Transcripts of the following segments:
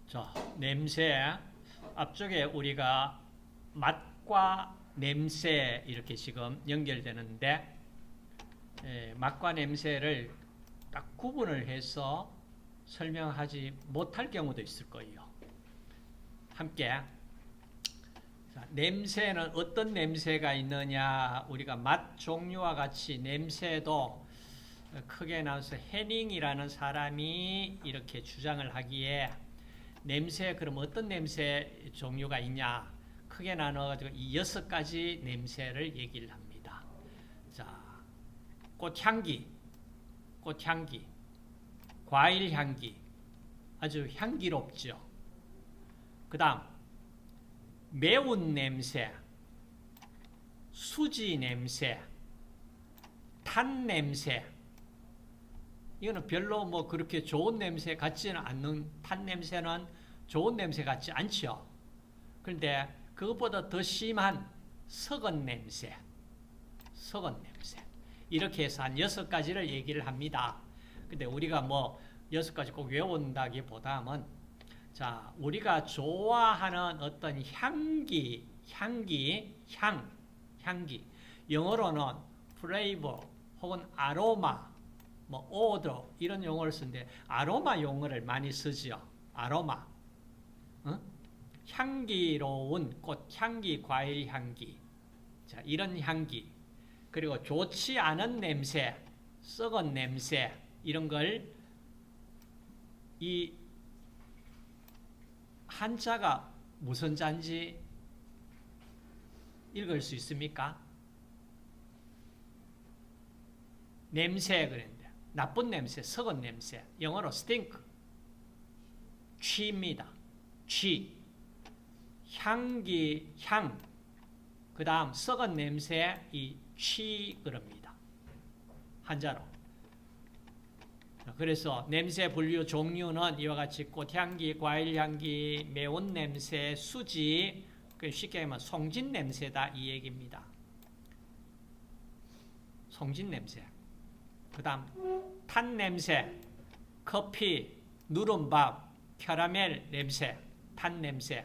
자, 냄새. 앞쪽에 우리가 맛과 냄새 이렇게 지금 연결되는데, 맛과 냄새를 딱 구분을 해서 설명하지 못할 경우도 있을 거예요. 함께. 자, 냄새는 어떤 냄새가 있느냐? 우리가 맛 종류와 같이 냄새도 크게 나와서 해닝이라는 사람이 이렇게 주장을 하기에 냄새, 그럼 어떤 냄새 종류가 있냐? 크게 나눠가지고 이 6가지 냄새를 얘기를 합니다. 자, 꽃향기, 과일향기, 아주 향기롭죠. 그 다음, 매운 냄새, 수지 냄새, 탄 냄새. 이거는 별로 뭐 그렇게 좋은 냄새 같지는 않는, 탄 냄새는 좋은 냄새 같지 않죠. 그런데 그것보다 더 심한 썩은 냄새. 이렇게 해서 한 6가지를 얘기를 합니다. 근데 우리가 뭐 6가지 꼭 외운다기보다는, 자, 우리가 좋아하는 어떤 향기. 영어로는 flavor 혹은 아로마, 뭐 odor 이런 용어를 쓰는데 아로마 용어를 많이 쓰죠. 아로마. 향기로운 꽃향기, 과일향기. 자, 이런 향기. 그리고 좋지 않은 냄새, 썩은 냄새 이런 걸 이 한자가 무슨 자인지 읽을 수 있습니까? 냄새 그랬는데 나쁜 냄새, 썩은 냄새. 영어로 stink. 취입니다. 취. 향기, 향. 그 다음 썩은 냄새, 이 취 그럽니다. 한자로. 그래서 냄새 분류 종류는 이와 같이 꽃향기, 과일향기, 매운 냄새, 수지, 쉽게 하면 송진 냄새다 이 얘기입니다. 송진 냄새. 그 다음 탄 냄새, 커피, 누른밥, 캐러멜 냄새, 탄 냄새.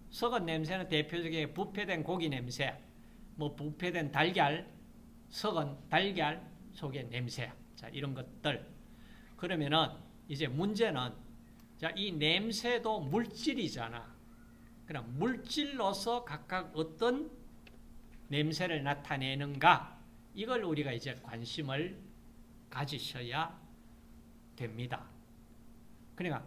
썩은 냄새는 대표적인 부패된 고기 냄새, 뭐 부패된 달걀, 썩은 달걀 속의 냄새. 자, 이런 것들. 그러면은 이제 문제는, 자, 이 냄새도 물질이잖아. 그럼 물질로서 각각 어떤 냄새를 나타내는가? 이걸 우리가 이제 관심을 가지셔야 됩니다. 그러니까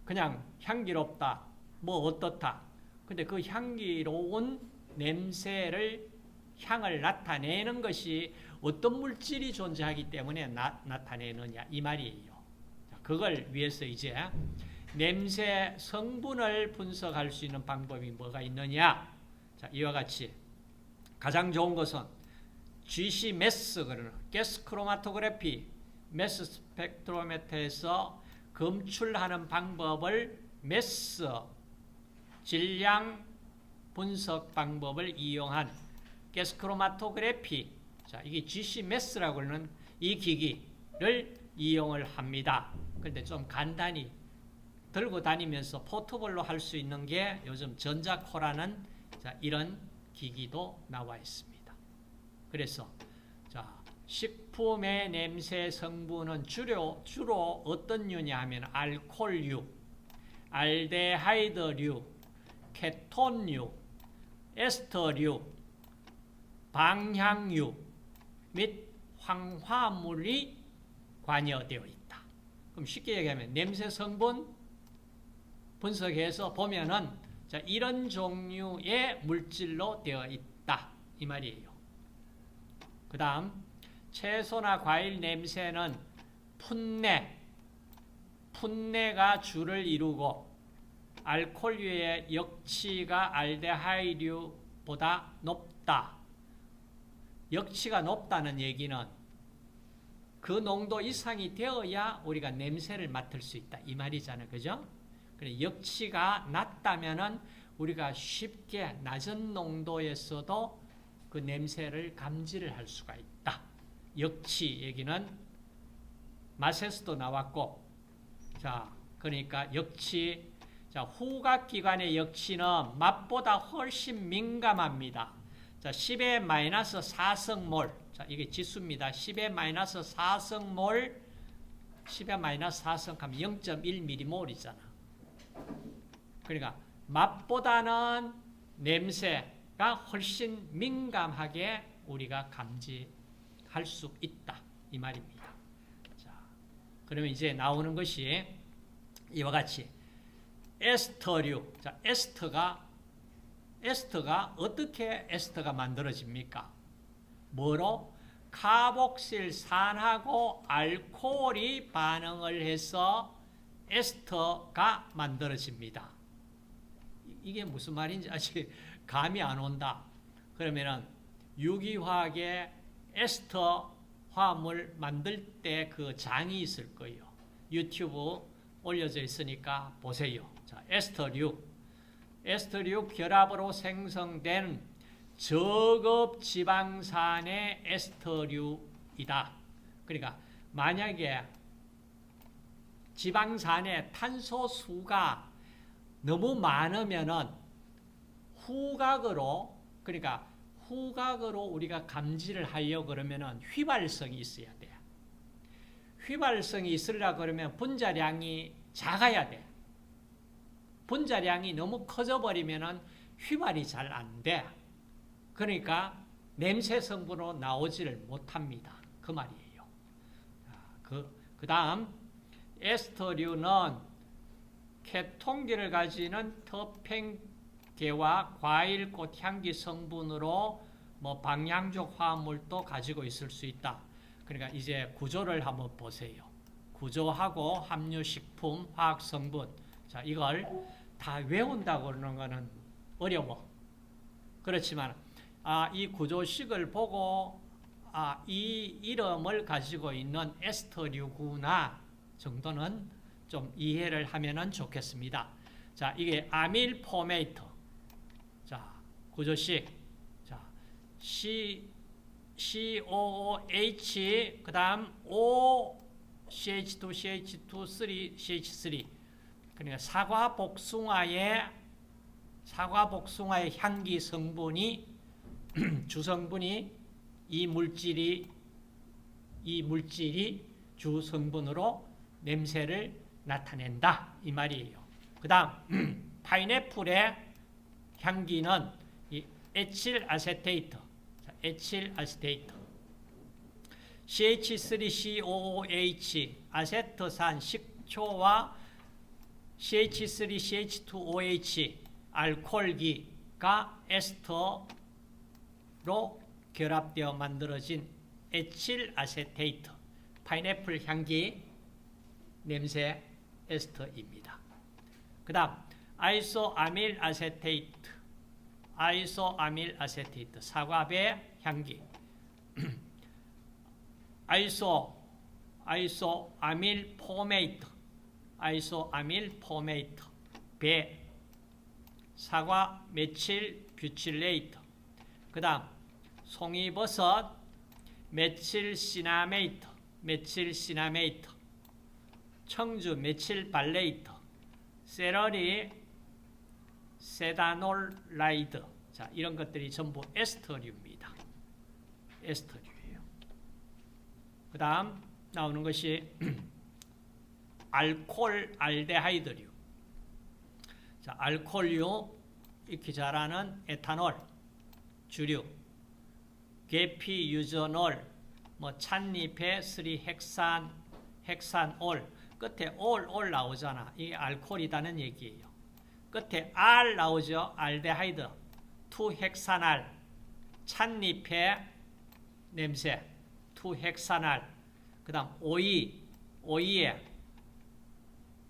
그냥 향기롭다, 뭐 어떻다. 근데 그 향기로운 냄새를, 향을 나타내는 것이 어떤 물질이 존재하기 때문에 나타내느냐 이 말이에요. 그걸 위해서 이제 냄새 성분을 분석할 수 있는 방법이 뭐가 있느냐? 자, 이와 같이 가장 좋은 것은 GC 매스, 그러는 가스 크로마토그래피, 매스 스펙트로메터에서 검출하는 방법을 매스 질량 분석 방법을 이용한 가스 크로마토그래피, 자, 이게 GC 매스라고 하는 이 기기를 이용을 합니다. 그런데 좀 간단히 들고 다니면서 포터블로 할 수 있는 게 요즘 전자코라는, 자, 이런 기기도 나와 있습니다. 그래서 자, 식품의 냄새 성분은 주로 어떤 류냐 하면 알코올류, 알데하이드류, 케톤류, 에스터류, 방향류 및 황화물이 관여되어 있다. 그럼 쉽게 얘기하면 냄새 성분 분석해서 보면은, 자, 이런 종류의 물질로 되어 있다 이 말이에요. 그 다음 채소나 과일 냄새는 풋내가 주를 이루고 알코올류의 역치가 알데하이드보다 높다. 역치가 높다는 얘기는 그 농도 이상이 되어야 우리가 냄새를 맡을 수 있다 이 말이잖아요. 그죠? 그래, 역치가 낮다면은 우리가 쉽게 낮은 농도에서도 그 냄새를 감지를 할 수가 있다. 역치 얘기는 맛에서도 나왔고, 자, 그러니까 역치, 자, 후각기관의 역시는 맛보다 훨씬 민감합니다. 자, 10의 마이너스 4승몰. 자, 이게 지수입니다. 10의 마이너스 4승몰, 10의 마이너스 4승 하면 0.1mm몰이잖아. 그러니까 맛보다는 냄새가 훨씬 민감하게 우리가 감지할 수 있다. 이 말입니다. 자, 그러면 이제 나오는 것이 이와 같이 에스터류. 자, 에스터가 어떻게 에스터가 만들어집니까? 뭐로? 카복실산하고 알코올이 반응을 해서 에스터가 만들어집니다. 이게 무슨 말인지 아직 감이 안 온다. 그러면은 유기화학의 에스터 화합물 만들 때 그 장이 있을 거예요. 유튜브 올려져 있으니까 보세요. 자, 에스터류 결합으로 생성된 저급지방산의 에스터류이다. 그러니까 만약에 지방산의 탄소수가 너무 많으면은 후각으로 우리가 감지를 하려고 그러면은 휘발성이 있어야 돼. 휘발성이 있으려 그러면 분자량이 작아야 돼. 분자량이 너무 커져 버리면은 휘발이 잘 안 돼. 그러니까 냄새 성분으로 나오지를 못합니다. 그 말이에요. 그 다음 에스터류는 케톤기를 가지는 터펜계와 과일꽃 향기 성분으로 뭐 방향족 화합물도 가지고 있을 수 있다. 그러니까 이제 구조를 한번 보세요. 구조하고 함유식품, 화학성분. 자, 이걸 다 외운다고 그러는 거는 어려워. 그렇지만 이 구조식을 보고 이 이름을 가지고 있는 에스터류구나 정도는 좀 이해를 하면은 좋겠습니다. 자, 이게 아밀 포메이터. 자, 구조식. 자, COOH 그다음 O CH2 CH2 3 CH3. 그러니까 사과 복숭아의 향기 성분이 주성분이 이 물질이 주성분으로 냄새를 나타낸다 이 말이에요. 그다음 파인애플의 향기는 이 에틸아세테이트, 에틸아세테이트, CH3COOH 아세트산 식초와 CH3CH2OH 알코올기가 에스터로 결합되어 만들어진 에틸아세테이트, 파인애플 향기 냄새 에스터입니다. 그 다음 아이소아밀 아세테이트, 사과배 향기 아이소아밀 포메이트, 배 사과 메칠 뷰틸레이트. 그 다음 송이버섯 메칠시나메이트, 청주 메칠발레이트, 세러리 세다놀라이드. 자, 이런 것들이 전부 에스터류입니다. 에스터류예요. 그 다음 나오는 것이 알코올 알데하이드류. 자, 알코올류 익히 잘 아는 에탄올, 주류, 계피 유전올, 뭐 찻잎에 3헥산올, 끝에 올 나오잖아. 이게 알코올이라는 얘기예요. 끝에 R 나오죠. 알데하이드, 2헥사날, 찻잎의 냄새, 2헥사날. 그 다음 오이에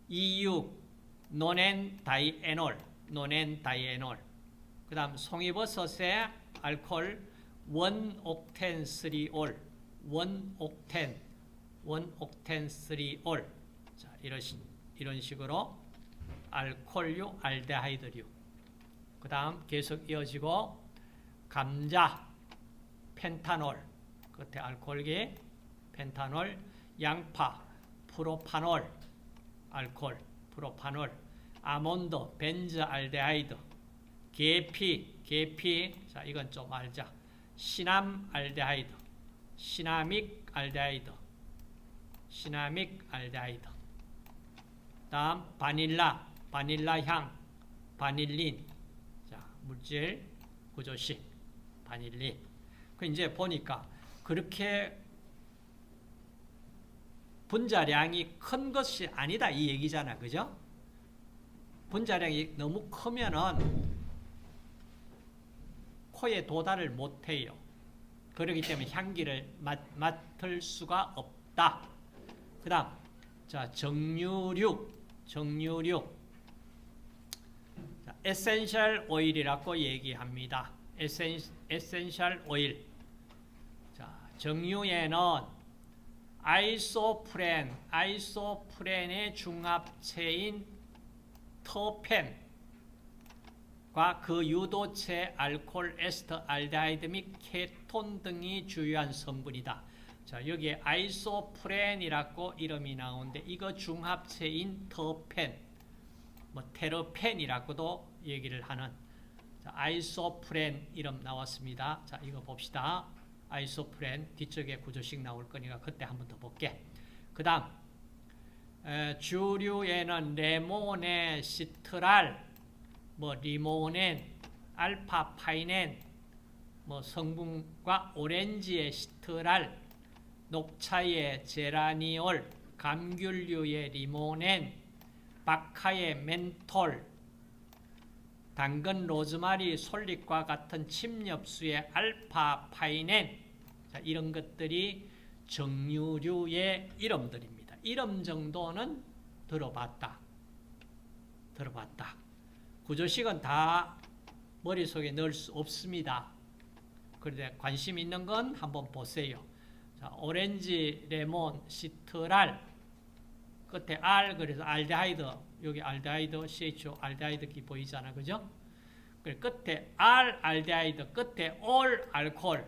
EU, 노넨다이에놀. 그 다음 송이버섯의 알코올, 1옥텐3올, 1옥텐3올. 자, 이런 식으로 알코올류, 알데하이드류. 그 다음 계속 이어지고 감자, 펜타놀, 끝에 알코올기, 펜타놀, 양파, 프로파놀, 알코올, 프로파놀. 아몬드, 벤즈알데하이드, 계피, 자, 이건 좀 알자. 시남알데하이드, 시나믹알데하이드. 다음 바닐라향, 바닐린. 자, 물질 구조식 바닐린. 그 이제 보니까 그렇게 분자량이 큰 것이 아니다 이 얘기잖아. 그죠? 분자량이 너무 크면은 코에 도달을 못해요. 그렇기 때문에 향기를 맡을 수가 없다. 그 다음, 자, 정유류. 자, 에센셜 오일이라고 얘기합니다. 에센셜 오일. 자, 정유에는 아이소프렌의 중합체인 터펜과 그 유도체 알코올 에스터 알데하이드 및 케톤 등이 주요한 성분이다. 자, 여기에 아이소프렌이라고 이름이 나오는데 이거 중합체인 터펜, 뭐 테르펜이라고도 얘기를 하는, 자, 아이소프렌 이름 나왔습니다. 자, 이거 봅시다. 아이소프렌 뒤쪽에 구조식 나올 거니까 그때 한번 더 볼게. 그 다음 주류에는 레모네, 시트랄, 뭐 리모넨, 알파파이넨, 뭐 성분과 오렌지의 시트랄, 녹차의 제라니올, 감귤류의 리모넨, 바카의 멘톨, 당근, 로즈마리, 솔잎과 같은 침엽수의 알파파이넨. 자, 이런 것들이 정유류의 이름들입니다. 이름 정도는 들어봤다. 구조식은 다 머릿속에 넣을 수 없습니다. 그런데 관심 있는 건 한번 보세요. 자, 오렌지, 레몬, 시트랄, 끝에 R, 그래서 알데하이드, 여기 알데하이드, CHO, 알데하이드 보이잖아. 그죠? 끝에 R, 알데하이드, 끝에 올, 알코올.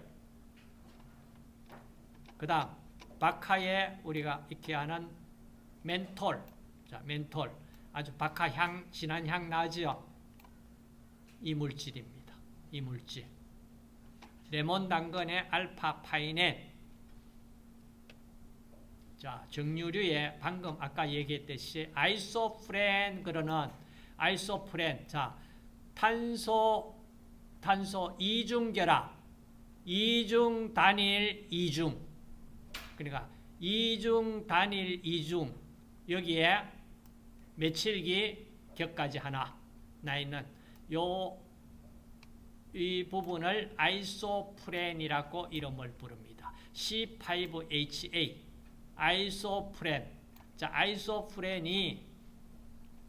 그 다음, 바카에 우리가 이렇게 하는 멘톨. 자, 멘톨. 아주 바카 향, 진한 향 나죠? 이 물질입니다. 이 물질. 레몬 당근의 알파파이넨. 자, 정유류에 방금 아까 얘기했듯이 아이소프렌 그러는 아이소프렌. 자, 탄소 이중 결합, 이중 단일 이중. 그러니까 이중 단일 이중 여기에 메칠기 격까지 하나 나 있는 이 부분을 아이소프렌이라고 이름을 부릅니다. C5HA 아이소프렌. 자, 아이소프렌이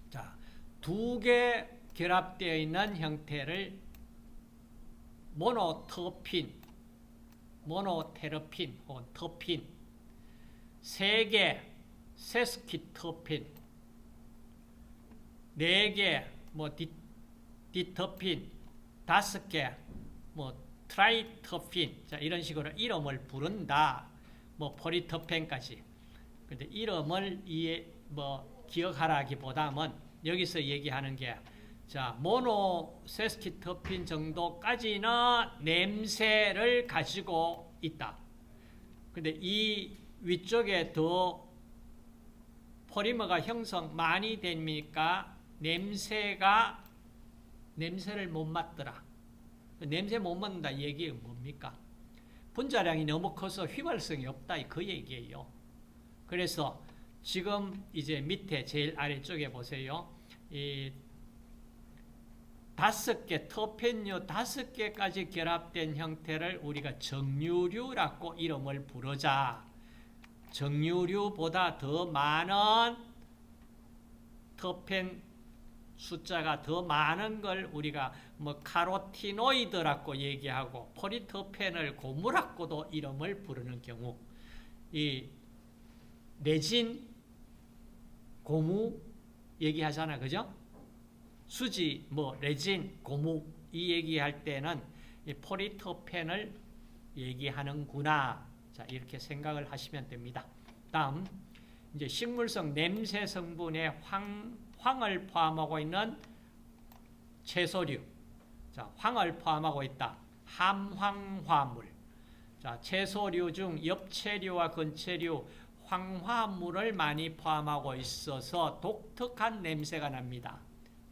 자, 두 개 결합되어 있는 형태를 모노테르핀 혹은 터핀, 세 개 세스키터핀, 네 개 뭐 디터핀, 다섯 개 뭐 트라이터핀. 자, 이런 식으로 이름을 부른다. 뭐 포리터펜까지. 근데 이름을 기억하라기보다는 여기서 얘기하는 게, 자, 모노세스키터핀 정도까지는 냄새를 가지고 있다. 근데 이 위쪽에 더 포리머가 형성 많이 되니까 냄새를 못 맡더라. 냄새 못 맡는다 얘기가 뭡니까? 분자량이 너무 커서 휘발성이 없다 그 얘기예요. 그래서 지금 이제 밑에 제일 아래쪽에 보세요. 이 5개 터펜류 5개까지 결합된 형태를 우리가 정유류라고 이름을 부르자. 정유류보다 더 많은 터펜 숫자가 더 많은 걸 우리가 뭐 카로티노이드라고 얘기하고 포리터펜을 고무라고도 이름을 부르는 경우, 이 레진, 고무 얘기하잖아. 그죠? 수지, 뭐 레진, 고무 이 얘기할 때는 이 포리터펜을 얘기하는구나. 자, 이렇게 생각을 하시면 됩니다. 다음 이제 식물성 냄새 성분의 황을 포함하고 있는 채소류. 자, 황을 포함하고 있다. 함황화물. 자, 채소류 중 엽채류와 건채류, 황화물을 많이 포함하고 있어서 독특한 냄새가 납니다.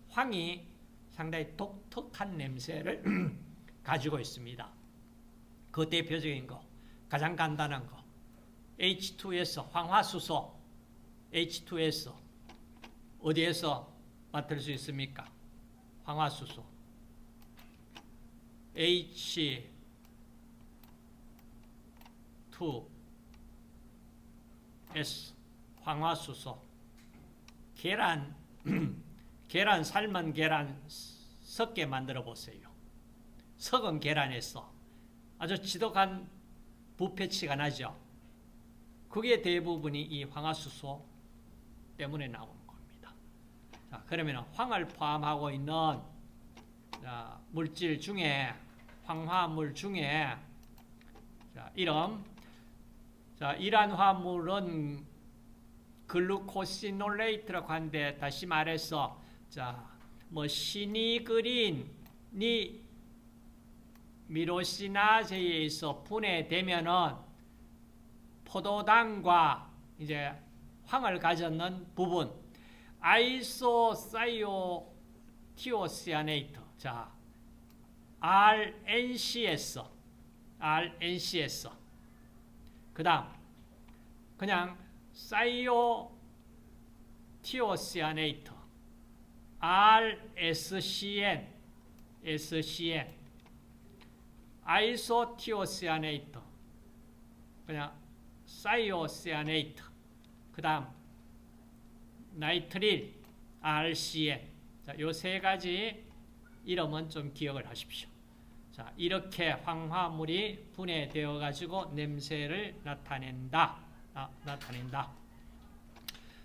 황이 상당히 독특한 냄새를 가지고 있습니다. 그 대표적인 거, 가장 간단한 거, H2S, 황화수소, H2S, 어디에서 맡을 수 있습니까? 황화수소, H2S, 황화수소, 계란, 삶은 계란 섞게 만들어 보세요. 섞은 계란에서 아주 지독한 부패치가 나죠. 그게 대부분이 이 황화수소 때문에 나오는 겁니다. 자, 그러면 황을 포함하고 있는 물질 중에, 황화물 중에, 이러한 화물은 글루코시놀레이트라고 하는데, 다시 말해서, 시니그린이 미로시나제에 의해서 분해되면은 포도당과 이제 황을 가졌는 부분, 아이소사이오티오시아네이트, RNCS, 그 다음, 그냥 사이오티오시아네이트, RSCN, 아이소티오시아네이트, 그냥 사이오시아네이트, 그 다음 나이트릴, RCN. 요 세 가지 이름은 좀 기억을 하십시오. 자, 이렇게 황화물이 분해되어 가지고 냄새를 나타낸다.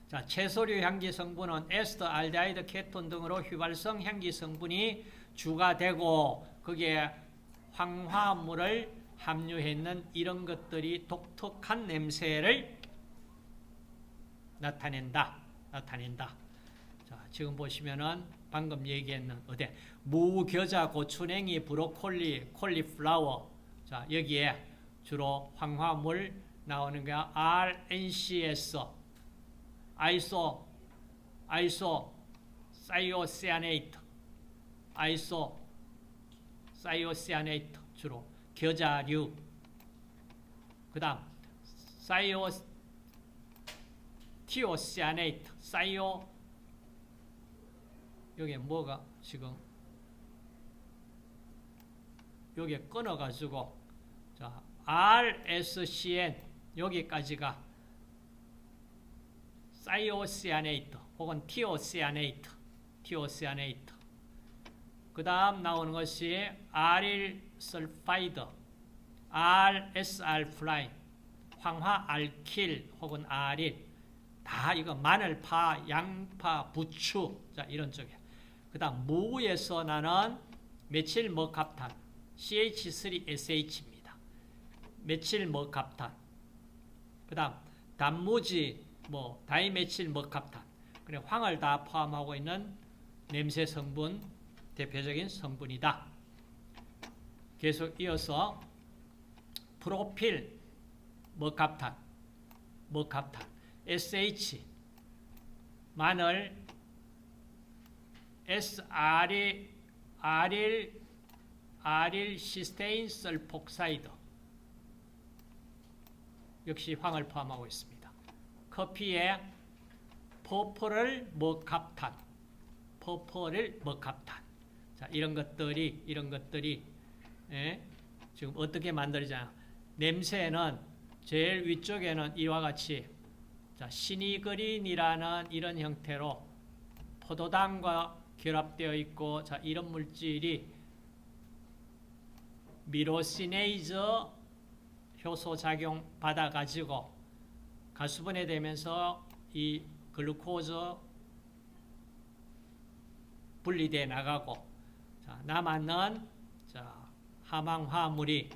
자, 채소류 향기 성분은 에스터, 알데하이드, 케톤 등으로 휘발성 향기 성분이 주가 되고, 거기에 황화물을 함유했는 이런 것들이 독특한 냄새를 나타낸다. 자, 지금 보시면은 방금 얘기했는 무, 겨자, 고추냉이, 브로콜리, 콜리플라워. 자, 여기에 주로 황화물 나오는 게 RNCS, 사이오시아네이트, 주로 겨자류. 그 다음 사이오티오시아네이트, 여기 뭐가 지금 여기 끊어가지고 RSCN 여기까지가 사이오시아네이트 혹은 티오시아네이트. 그 다음 나오는 것이 아릴설파이드, RSR+, 황화알킬 혹은 아릴. 다 이거 마늘파, 양파, 부추. 자, 이런 쪽에. 그 다음 무에서 나는 메칠머캅탄, CH3SH입니다. 메칠머캅탄. 그 다음 단무지, 다이메칠머캅탄. 그래, 황을 다 포함하고 있는 냄새 성분, 대표적인 성분이다. 계속 이어서 프로필 머캅탄, SH, 마늘, 아릴 시스테인 설폭사이드 역시 황을 포함하고 있습니다. 커피에 퍼플을 머캅탄. 자, 이런 것들이 지금 어떻게 만들어지냐? 냄새는 제일 위쪽에는 이와 같이 시니그린이라는 이런 형태로 포도당과 결합되어 있고, 이런 물질이 미로시네이즈 효소 작용 받아가지고 가수분해 되면서 이 글루코즈 분리돼 나가고, 남았는 함황화물이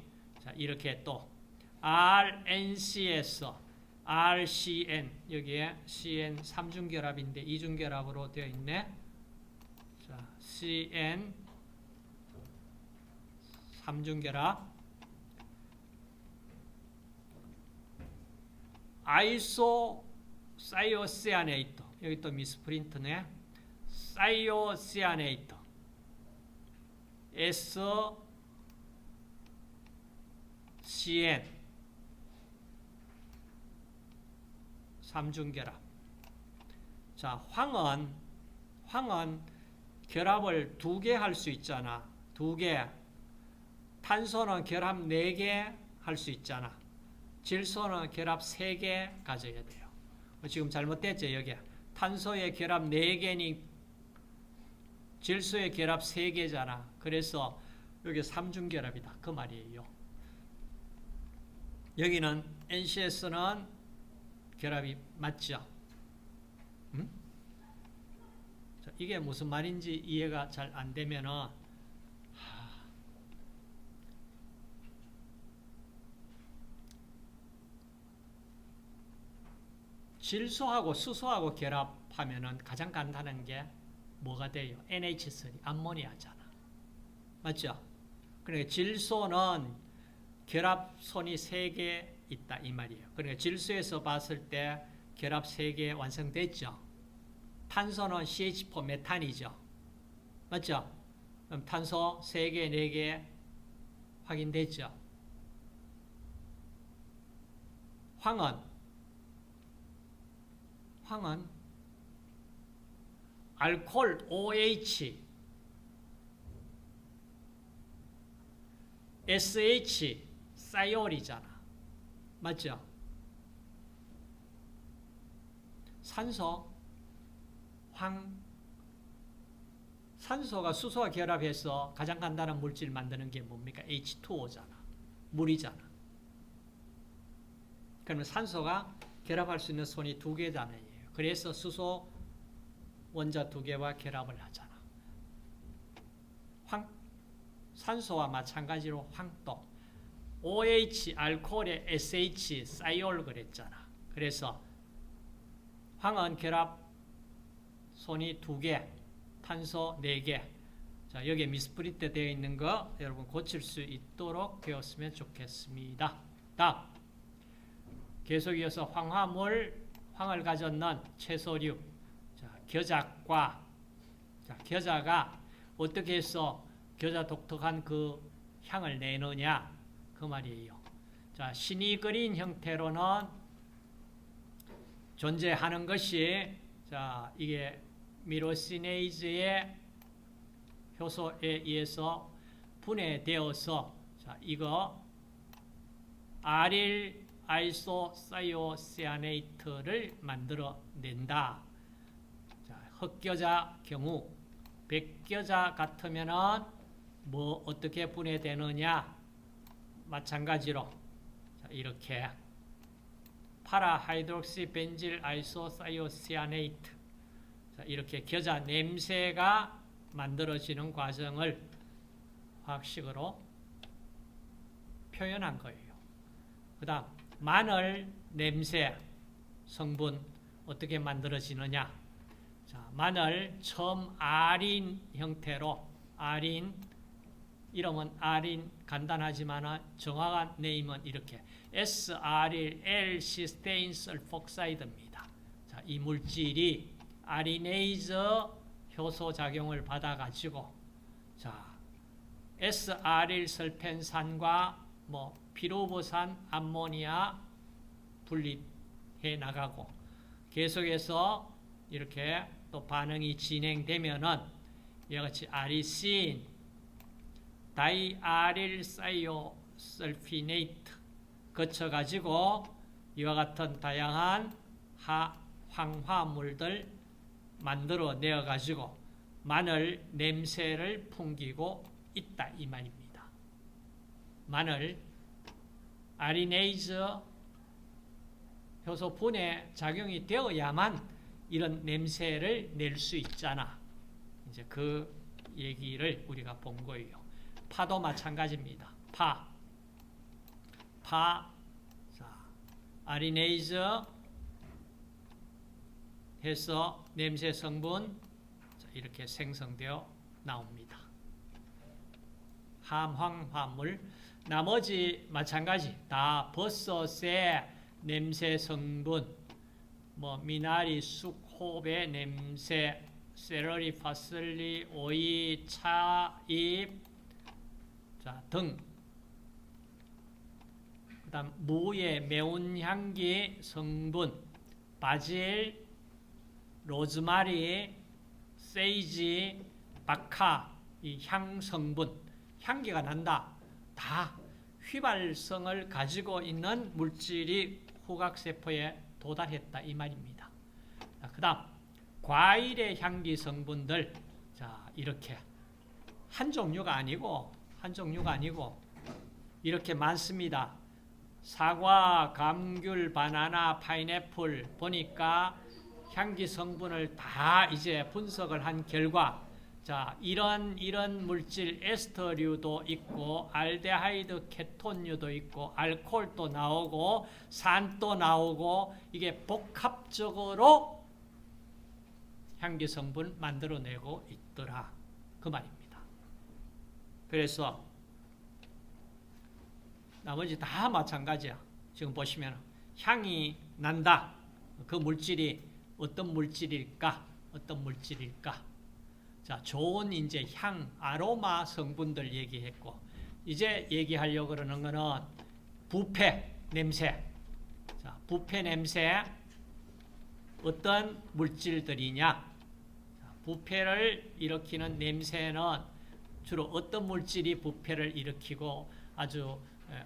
이렇게 또 RNCS, RCN 여기에 CN 삼중결합인데 이중결합으로 되어 있네. 자, CN 삼중결합 아이소사이오시아네이트 여기 또 미스프린트네. 사이오시아네이트 SCN 삼중결합. 자, 황은 결합을 2개 할 수 있잖아. 2개. 탄소는 결합 4개 할 수 있잖아. 질소는 결합 3개 가져야 돼요. 지금 잘못됐죠, 여기. 탄소의 결합 4개니 질소의 결합 3개잖아. 그래서 여기 삼중결합이다. 그 말이에요. 여기는 NCS는 결합이 맞죠? 응? 자, 이게 무슨 말인지 이해가 잘 안 되면은 질소하고 수소하고 결합하면은 가장 간단한 게 뭐가 돼요? NH3, 암모니아잖아. 맞죠? 그러니까 질소는 결합선이 3개 있다 이 말이에요. 그러니까 질소에서 봤을 때 결합 3개 완성됐죠? 탄소는 CH4 메탄이죠? 맞죠? 그럼 탄소 3개, 4개 확인됐죠? 황은 알코올 OH, SH, 사이올이잖아. 맞죠? 산소, 산소가 수소와 결합해서 가장 간단한 물질 만드는 게 뭡니까? H2O잖아. 물이잖아. 그러면 산소가 결합할 수 있는 손이 2개잖아요. 그래서 수소 원자 2개와 결합을 하잖아. 산소와 마찬가지로 황도. OH, 알코올에 SH, 사이올 그랬잖아. 그래서 황은 결합 손이 2개, 탄소 4개. 자, 여기에 미스프린트 되어 있는 거 여러분 고칠 수 있도록 배웠으면 좋겠습니다. 다음. 계속 이어서 황을 가졌는 채소류. 자, 겨자과. 자, 겨자가 어떻게 해서 겨자 독특한 그 향을 내느냐 그 말이에요. 자, 신이 그린 형태로는 존재하는 것이 자, 이게 미로시네이즈의 효소에 의해서 분해되어서 자, 이거 아릴 아이소사이오시아네이트를 만들어낸다. 자, 흑겨자 경우 백겨자 같으면은 뭐 어떻게 분해되느냐 마찬가지로 자, 이렇게 파라하이드록시 벤질 아이소사이오시아네이트 자, 이렇게 겨자 냄새가 만들어지는 과정을 화학식으로 표현한 거예요. 그 다음 마늘 냄새 성분 어떻게 만들어지느냐. 자, 마늘 처음 아린 형태로 아린 이름은 아린 간단하지만 정확한 네임은 이렇게 S-아릴-L-시스테인설폭사이드입니다. 자, 이 물질이 아리네이즈 효소 작용을 받아가지고 자, S-아릴설펜산과 뭐 피로부산, 암모니아 분리해 나가고 계속해서 이렇게 또 반응이 진행되면은 이와 같이 아리신, 다이아릴사이오설피네이트 거쳐가지고 이와 같은 다양한 황화물들 만들어내어 가지고 마늘 냄새를 풍기고 있다 이 말입니다. 마늘 아리네이즈 효소 분해 작용이 되어야만 이런 냄새를 낼 수 있잖아. 이제 그 얘기를 우리가 본 거예요. 파도 마찬가지입니다. 파. 자, 아리네이즈 해서 냄새 성분 이렇게 생성되어 나옵니다. 함황화물 나머지 마찬가지 다 버섯의 냄새 성분 뭐 미나리, 쑥, 호배 냄새, 샐러리, 파슬리, 오이, 차잎 등 그다음 무의 매운 향기 성분 바질, 로즈마리, 세이지, 박하 이 향 성분 향기가 난다. 다 휘발성을 가지고 있는 물질이 후각세포에 도달했다 이 말입니다. 그 다음 과일의 향기 성분들 이렇게 한 종류가 아니고 이렇게 많습니다. 사과, 감귤, 바나나, 파인애플 보니까 향기 성분을 다 이제 분석을 한 결과 이런 물질 에스터류도 있고 알데하이드 케톤류도 있고 알코올도 나오고 산도 나오고 이게 복합적으로 향기 성분 만들어내고 있더라 그 말입니다. 그래서 나머지 다 마찬가지야. 지금 보시면 향이 난다. 그 물질이 어떤 물질일까? 좋은 이제 향, 아로마 성분들 얘기했고, 이제 얘기하려고 그러는 거는 부패 냄새. 부패 냄새 어떤 물질들이냐? 부패를 일으키는 냄새는 주로 어떤 물질이 부패를 일으키고 아주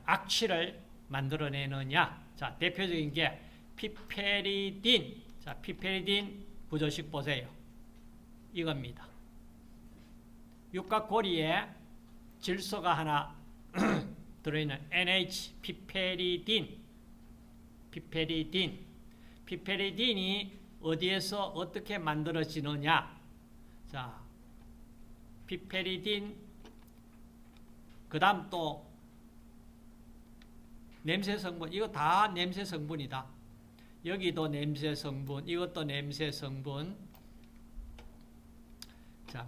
악취를 만들어내느냐? 대표적인 게 피페리딘. 피페리딘 부조식 보세요. 이겁니다. 육각고리에 질소가 하나 들어있는 NH, 피페리딘이 어디에서 어떻게 만들어지느냐? 피페리딘, 그 다음 또 냄새 성분, 이거 다 냄새 성분이다. 여기도 냄새 성분, 이것도 냄새 성분.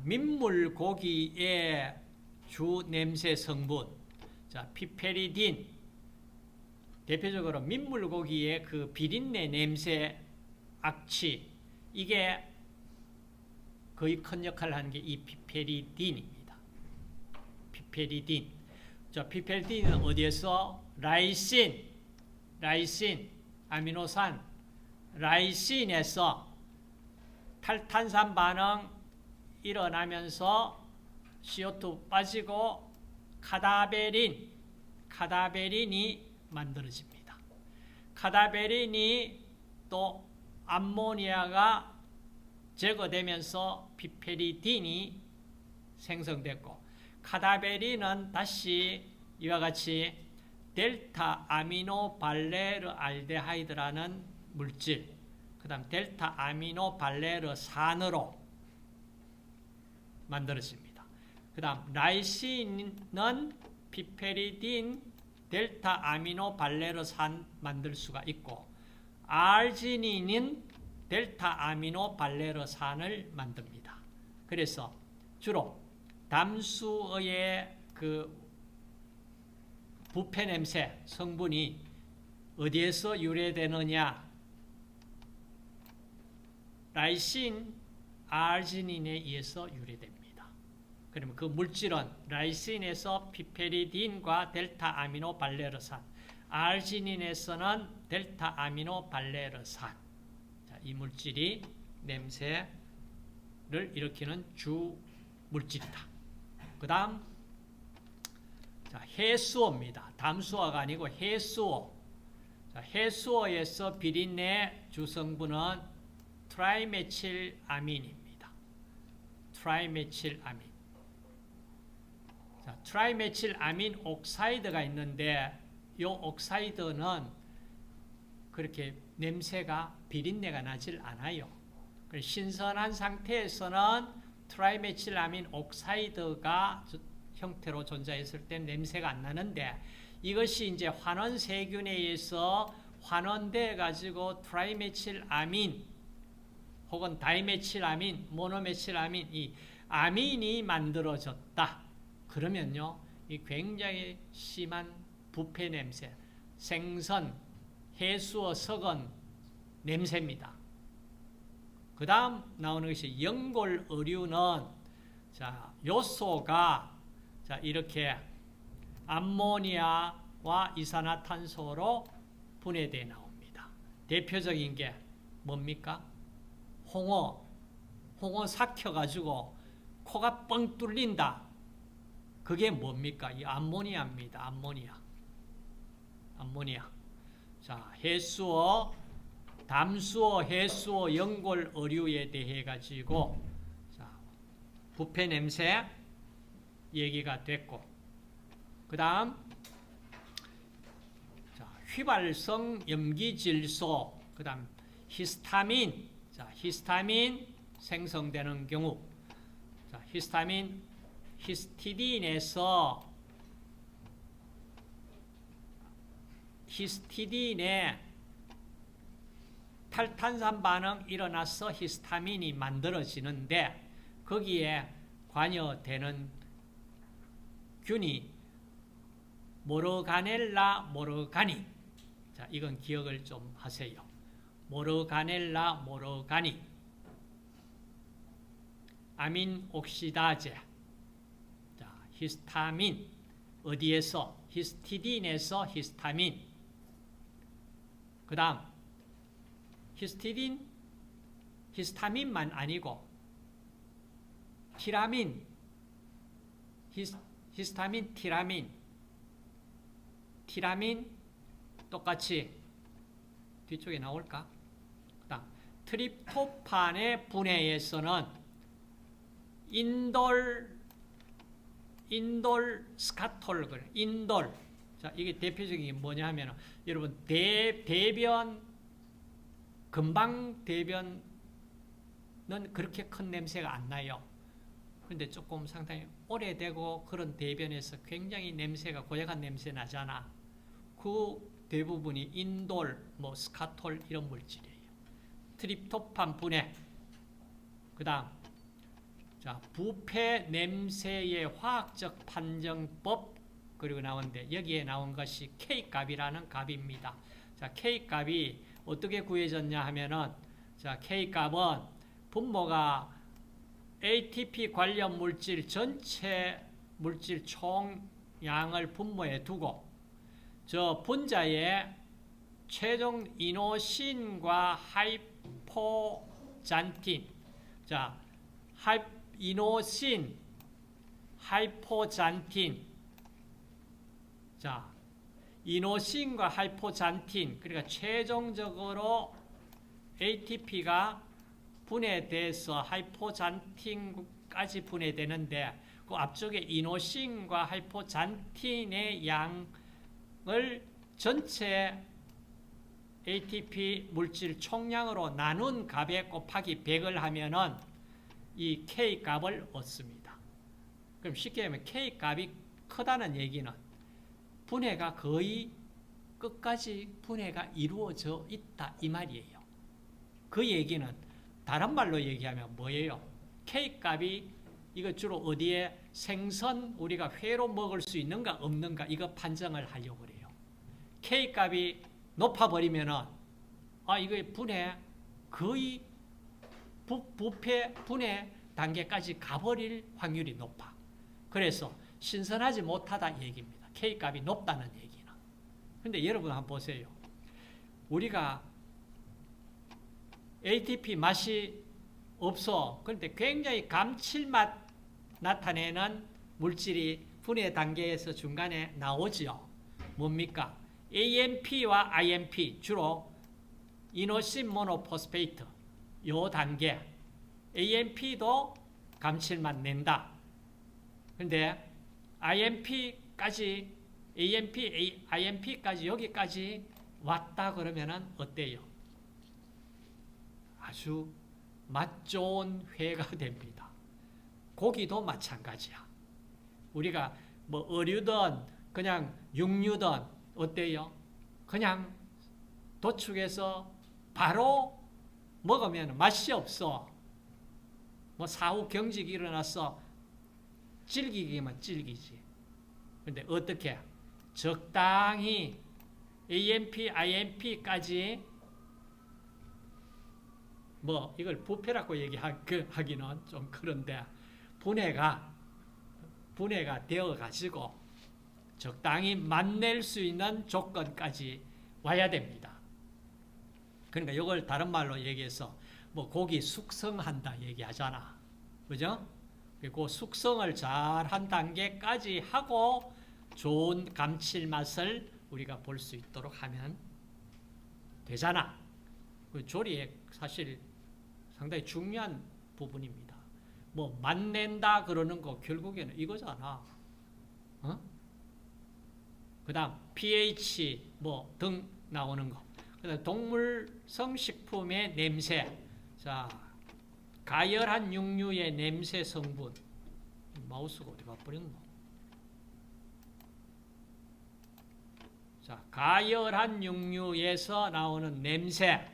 민물 고기의 주 냄새 성분. 피페리딘. 대표적으로 민물 고기의 그 비린내 냄새 악취. 이게 거의 큰 역할을 하는 게 이 피페리딘입니다. 피페리딘. 피페리딘은 어디에서? 라이신, 아미노산, 라이신에서 탈탄산 반응 일어나면서 CO2 빠지고 카다베린이 만들어집니다. 카다베린이 또 암모니아가 제거되면서 피페리딘이 생성됐고, 카다베린은 다시 이와 같이 델타 아미노 발레르 알데하이드라는 물질, 그 다음 델타 아미노 발레르 산으로 만들어집니다. 그 다음 라이신은 피페리딘 델타 아미노 발레르 산 만들 수가 있고, 아르지닌은 델타 아미노 발레르 산을 만듭니다. 그래서 주로 담수의 그 부패 냄새 성분이 어디에서 유래되느냐? 라이신, 아르지닌에 의해서 유래됩니다. 그러면 그 물질은 라이신에서 피페리딘과 델타 아미노 발레르산, 아르지닌에서는 델타 아미노 발레르산. 이 물질이 냄새를 일으키는 주 물질이다. 그 다음 해수어입니다. 담수어가 아니고 해수어. 해수어에서 비린내 주성분은 트라이메틸아민입니다. 트라이메틸아민 옥사이드가 있는데 이 옥사이드는 그렇게 냄새가 비린내가 나질 않아요. 신선한 상태에서는 트라이메틸아민 옥사이드가 형태로 존재했을 때 냄새가 안 나는데, 이것이 이제 환원세균에 의해서 환원돼 가지고 트라이메틸아민 혹은 다이메틸아민, 모노메틸아민, 이 아민이 만들어졌다. 그러면요, 이 굉장히 심한 부패 냄새, 생선, 해수어 석은 냄새입니다. 그 다음 나오는 것이 연골 어류는, 자, 요소가, 자, 이렇게 암모니아와 이산화탄소로 분해되어 나옵니다. 대표적인 게 뭡니까? 홍어 삭혀가지고 코가 뻥 뚫린다. 그게 뭡니까? 이 암모니아입니다. 암모니아. 자, 해수어, 담수어, 해수어, 연골 어류에 대해 가지고, 자, 부패 냄새 얘기가 됐고, 그 다음, 자, 휘발성 염기질소, 그 다음 히스타민, 자, 히스타민 생성되는 경우, 자, 히스티딘에 탈탄산 반응 일어나서 히스타민이 만들어지는데 거기에 관여되는 균이 모르가넬라 모르가니. 자, 이건 기억을 좀 하세요. 모르가넬라 모르가니. 아민 옥시다제. 자, 히스타민. 어디에서? 히스티딘에서 히스타민. 그 다음, 히스타민만 아니고, 티라민, 히스타민, 티라민, 똑같이 뒤쪽에 나올까? 그 다음, 트립토판의 분해에서는 인돌 스카톨, 인돌. 자, 이게 대표적인 게 뭐냐 하면, 여러분, 금방 대변은 그렇게 큰 냄새가 안 나요. 그런데 조금 상당히 오래되고 그런 대변에서 굉장히 냄새가 고약한 냄새 나잖아. 그 대부분이 인돌, 스카톨 이런 물질이에요. 트립토판 분해. 그 다음, 자, 부패 냄새의 화학적 판정법, 그리고 나오는데 여기에 나온 것이 K값이라는 값입니다. 자, K값이 어떻게 구해졌냐 하면은, 자, K값은 분모가 ATP 관련 물질 전체 물질 총량을 분모에 두고 저 분자에 최종 이노신과 하이포잔틴, 자, 이노신, 하이포잔틴, 자, 이노신과 하이포잔틴, 그러니까 최종적으로 ATP가 분해돼서 하이포잔틴까지 분해되는데 그 앞쪽에 이노신과 하이포잔틴의 양을 전체 ATP 물질 총량으로 나눈 값에 곱하기 100을 하면은 이 K값을 얻습니다. 그럼 쉽게 하면 K값이 크다는 얘기는 분해가 거의 끝까지 분해가 이루어져 있다 이 말이에요. 그 얘기는 다른 말로 얘기하면 뭐예요? K값이 이거 주로 어디에 생선 우리가 회로 먹을 수 있는가 없는가 이거 판정을 하려고 그래요. K값이 높아버리면은 이거 분해 거의 부패 분해 단계까지 가버릴 확률이 높아. 그래서 신선하지 못하다 얘기입니다. K값이 높다는 얘기는. 근데 여러분 한번 보세요. 우리가 ATP 맛이 없어. 그런데 굉장히 감칠맛 나타내는 물질이 분해 단계에서 중간에 나오죠. 뭡니까? AMP와 IMP, 주로 이노신 모노포스페이트 요 단계. AMP도 감칠맛 낸다. 근데 IMP까지 여기까지 왔다 그러면은 어때요? 아주 맛 좋은 회가 됩니다. 고기도 마찬가지야. 우리가 어류든 그냥 육류든 어때요? 그냥 도축해서 바로 먹으면 맛이 없어. 뭐 사후 경직이 일어나서 질기기만 질기지. 근데 어떻게? 적당히 AMP, IMP까지 뭐 이걸 부패라고 얘기하기는 좀 그런데 분해가 되어 가지고 적당히 맛낼 수 있는 조건까지 와야 됩니다. 그러니까 이걸 다른 말로 얘기해서 뭐 고기 숙성한다 얘기하잖아. 그죠? 그 숙성을 잘 한 단계까지 하고 좋은 감칠맛을 우리가 볼 수 있도록 하면 되잖아. 그 조리에 사실 상당히 중요한 부분입니다. 뭐 맛낸다 그러는 거 결국에는 이거잖아. 어? 그다음 pH 뭐 등 나오는 거. 그다음 동물성 식품의 냄새. 자, 가열한 육류의 냄새 성분. 마우스가 어디 가버렸노? 자, 가열한 육류에서 나오는 냄새.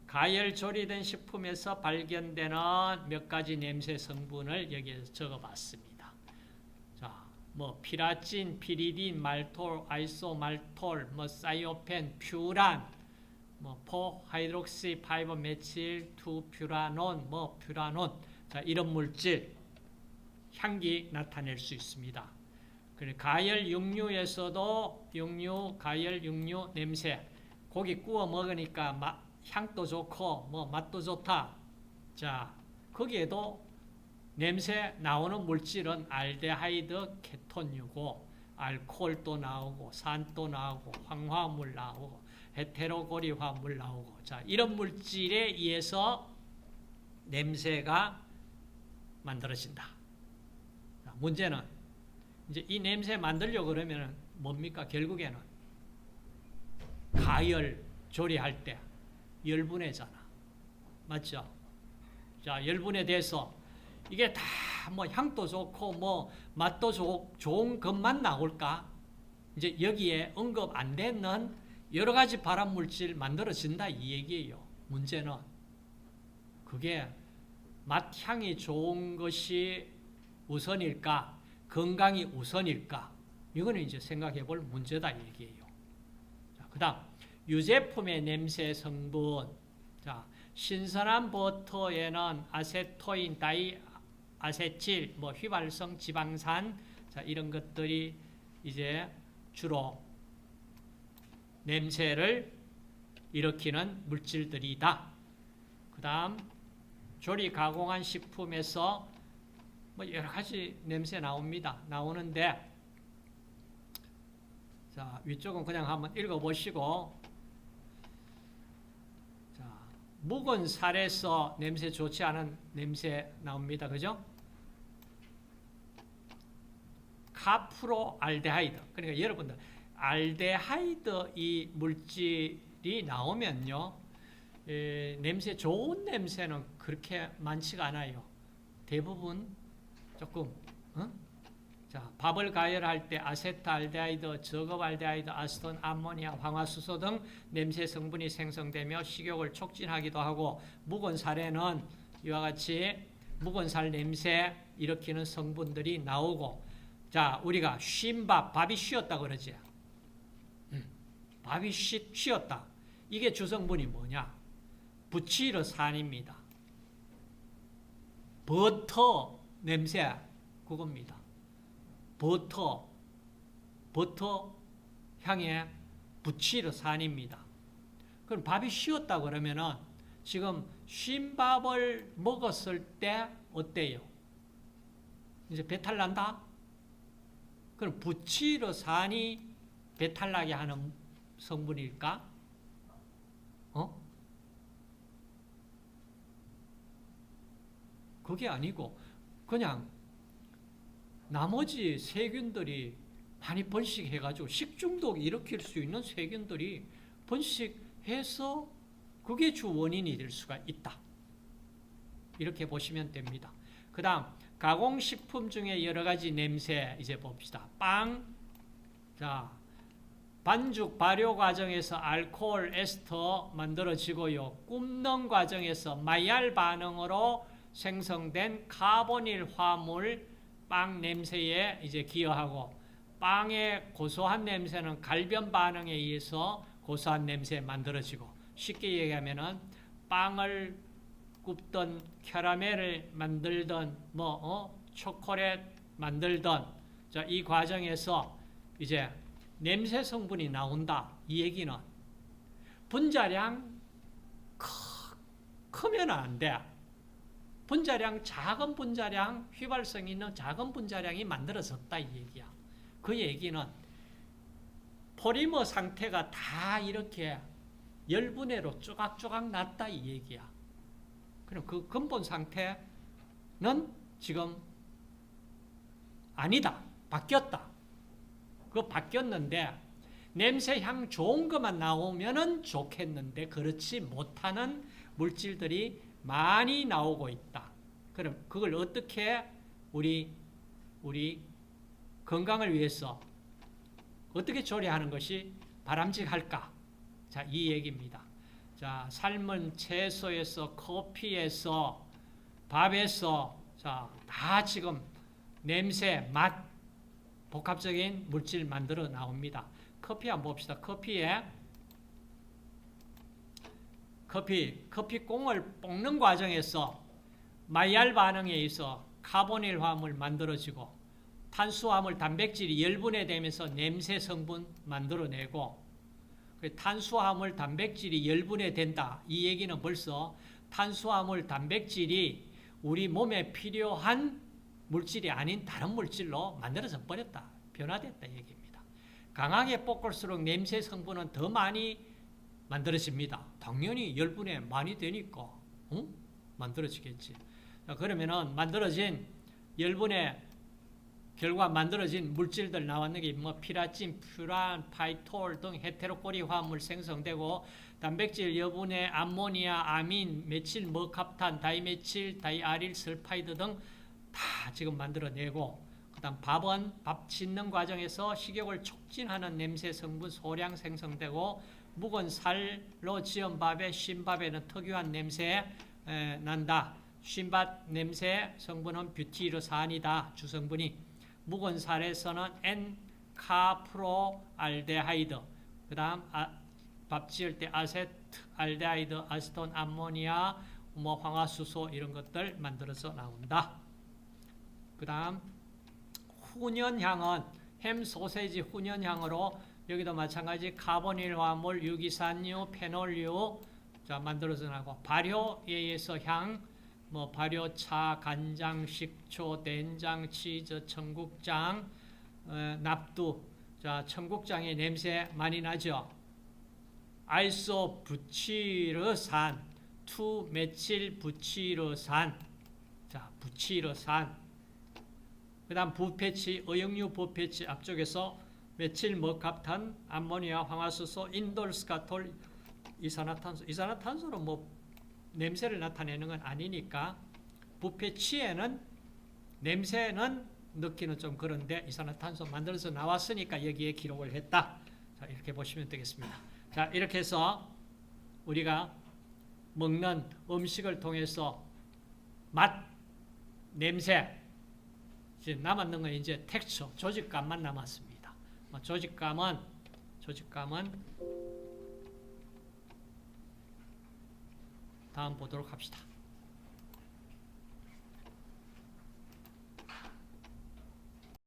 가열 조리된 식품에서 발견되는 몇 가지 냄새 성분을 여기에 적어봤습니다. 자, 뭐 피라친, 피리딘, 말톨, 아이소말톨, 뭐 사이오펜, 퓨란, 뭐 포하이드록시 파이버 메칠, 투퓨라논, 뭐 퓨라논, 자 이런 물질 향기 나타낼 수 있습니다. 그리고 가열 육류에서도 가열 육류 냄새, 고기 구워 먹으니까 향도 좋고 뭐 맛도 좋다. 자, 거기에도 냄새 나오는 물질은 알데하이드 케톤이고 알코올도 나오고 산도 나오고 황화물 나오고 헤테로고리화물 나오고 자, 이런 물질에 의해서 냄새가 만들어진다. 자, 문제는 이제 이 냄새 만들려고 그러면 뭡니까? 결국에는 가열 조리할 때 열분해잖아. 맞죠? 자, 열분해 돼서 이게 다 뭐 향도 좋고 뭐 맛도 좋은 것만 나올까? 이제 여기에 언급 안 되는 여러 가지 발암 물질 만들어진다 이 얘기예요. 문제는 그게 맛 향이 좋은 것이 우선일까? 건강이 우선일까? 이거는 이제 생각해 볼 문제다 얘기예요. 자, 그다음 유제품의 냄새 성분. 자, 신선한 버터에는 아세토인, 다이아세틸, 뭐 휘발성 지방산, 자 이런 것들이 이제 주로 냄새를 일으키는 물질들이다. 그다음 조리 가공한 식품에서 뭐 여러 가지 냄새 나오는데, 자 위쪽은 그냥 한번 읽어보시고. 묵은 살에서 냄새 좋지 않은 냄새 나옵니다. 그죠? 카프로알데하이드. 그러니까 여러분들 알데하이드 이 물질이 나오면요. 냄새 좋은 냄새는 그렇게 많지가 않아요. 대부분 조금 자, 밥을 가열할 때 아세트알데하이드, 저급알데하이드, 아세톤, 암모니아, 황화수소 등 냄새 성분이 생성되며 식욕을 촉진하기도 하고, 묵은 살에는 이와 같이 묵은 살 냄새 일으키는 성분들이 나오고, 자 우리가 쉰 밥이 쉬었다 그러지. 밥이 쉬었다. 이게 주성분이 뭐냐? 부치르산입니다. 버터 냄새 그겁니다. 버터 향의 부치르산입니다. 그럼 밥이 쉬었다 그러면은 지금 쉰 밥을 먹었을 때 어때요? 이제 배탈 난다? 그럼 부치르산이 배탈 나게 하는 성분일까? 그게 아니고 그냥 나머지 세균들이 많이 번식해가지고 식중독 일으킬 수 있는 세균들이 번식해서 그게 주 원인이 될 수가 있다. 이렇게 보시면 됩니다. 그 다음 가공식품 중에 여러 가지 냄새 이제 봅시다. 빵, 자 반죽 발효 과정에서 알코올 에스터 만들어지고요. 굽는 과정에서 마이알 반응으로 생성된 카보닐 화물 빵 냄새에 이제 기여하고, 빵의 고소한 냄새는 갈변 반응에 의해서 고소한 냄새 만들어지고, 쉽게 얘기하면은 빵을 굽던 캐러멜을 만들던 초콜릿 만들던 이 과정에서 이제 냄새 성분이 나온다. 이 얘기는 분자량 크면 안 돼. 분자량, 작은 분자량, 휘발성 있는 작은 분자량이 만들어졌다. 이 얘기야. 그 얘기는 포리머 상태가 다 이렇게 열분해로 쪼각쪼각 났다. 이 얘기야. 그럼 그 근본 상태는 지금 아니다. 바뀌었다. 그거 바뀌었는데 냄새 향 좋은 것만 나오면은 좋겠는데 그렇지 못하는 물질들이 많이 나오고 있다. 그럼 그걸 어떻게 우리 건강을 위해서 어떻게 조리하는 것이 바람직할까? 자, 이 얘기입니다. 자, 삶은 채소에서 커피에서 밥에서 다 지금 냄새, 맛 복합적인 물질 만들어 나옵니다. 커피 한번 봅시다. 커피콩을 볶는 과정에서 마이알 반응에 의해서 카보닐 화물 만들어지고, 탄수화물, 단백질이 열분해되면서 냄새 성분 만들어내고, 탄수화물, 단백질이 열분해된다. 이 얘기는 벌써 탄수화물, 단백질이 우리 몸에 필요한 물질이 아닌 다른 물질로 만들어져 버렸다. 변화됐다 얘기입니다. 강하게 볶을수록 냄새 성분은 더 많이 만들어집니다. 당연히 열분해 많이 되니까 만들어지겠지. 자, 그러면은 만들어진 열분해 결과 만들어진 물질들 나왔는 게 피라친, 퓨란, 파이톨 등 헤테로코리 화합물 생성되고, 단백질, 여분해, 암모니아, 아민, 메칠, 머캅탄, 다이메칠, 다이아릴 설파이드 등 다 지금 만들어내고, 그 다음 밥은 밥 짓는 과정에서 식욕을 촉진하는 냄새 성분 소량 생성되고, 묵은 살로 지은 밥에 쉰밥에는 특유한 냄새 난다. 쉰밥 냄새 성분은 뷰티르산이다. 주성분이. 묵은 살에서는 N카프로알데하이드, 그 다음 밥 지을 때 아세트알데하이드, 아세톤, 암모니아, 황화수소 이런 것들 만들어서 나온다. 그 다음 훈연향은 햄, 소세지 훈연향으로 여기도 마찬가지 카보닐 화물, 유기산유, 페놀유 만들어서 나고, 발효에 의해서 향, 발효차, 간장, 식초, 된장, 치즈, 청국장, 납두. 자, 청국장의 냄새 많이 나죠? 아이소부치르산, 2메칠부치르산. 자, 부치르산. 그 다음 부패치, 어영류 부패치 앞쪽에서 메칠 머캅탄, 암모니아, 황화수소, 인돌스카톨, 이산화탄소. 이산화탄소는 냄새를 나타내는 건 아니니까 부패치에는 냄새는 넣기는 좀 그런데 이산화탄소 만들어서 나왔으니까 여기에 기록을 했다. 자, 이렇게 보시면 되겠습니다. 자, 이렇게 해서 우리가 먹는 음식을 통해서 맛, 냄새, 이제 남았는 건 이제 텍스처, 조직감만 남았습니다. 조직감은 다음 보도록 합시다.